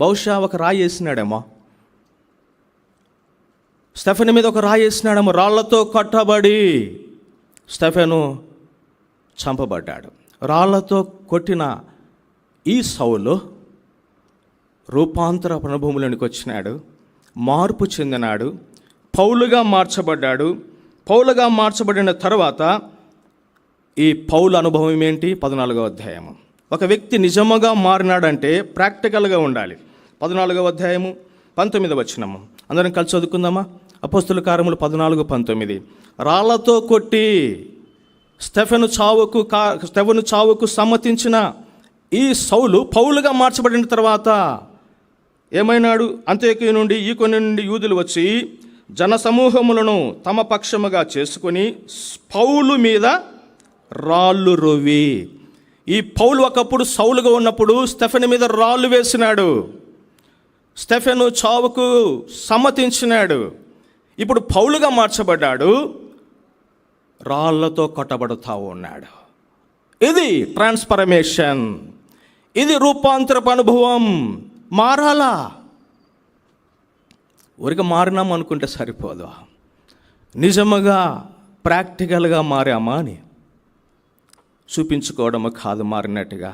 బహుశా ఒక రాయి వేసినాడేమో, స్టెఫెను మీద ఒక రాయి వేసినాడేమో. రాళ్లతో కొట్టబడి స్టెఫెను చంపబడ్డాడు. రాళ్లతో కొట్టిన ఈ సౌలు రూపాంతర అనుభవంలోనికి వచ్చినాడు, మార్పు చెందినాడు, పౌలుగా మార్చబడ్డాడు. పౌలుగా మార్చబడిన తర్వాత ఈ పౌలు అనుభవం ఏంటి? 14వ అధ్యాయము. ఒక వ్యక్తి నిజముగా మారినాడంటే ప్రాక్టికల్గా ఉండాలి. 14వ అధ్యాయము 19వ వచనము అందరం కలిసి చదువుకుందామా? అపోస్తుల కార్యములు 14:19. రాళ్లతో కొట్టి స్టెఫెను చావుకు సమ్మతించిన ఈ సౌలు పౌలుగా మార్చబడిన తర్వాత ఏమైనాడు? అంత్యోక్య నుండి ఈకొని నుండి యూదులు వచ్చి జనసమూహములను తమ పక్షముగా చేసుకొని పౌలు మీద రాళ్ళు రువ్వి. ఈ పౌలు ఒకప్పుడు సౌలుగా ఉన్నప్పుడు స్టెఫెను మీద రాళ్ళు వేసినాడు, స్టెఫెను చావుకు సమ్మతించినాడు. ఇప్పుడు పౌలుగా మార్చబడ్డాడు, రాళ్లతో కొట్టబడుతూ ఉన్నాడు. ఇది ట్రాన్స్ఫర్మేషన్, ఇది రూపాంతరపు అనుభవం. మారాలా? ఊరిక మారినాం అనుకుంటే సరిపోదు, నిజముగా ప్రాక్టికల్గా మారామా అని చూపించుకోవడం కాదు మారినట్టుగా.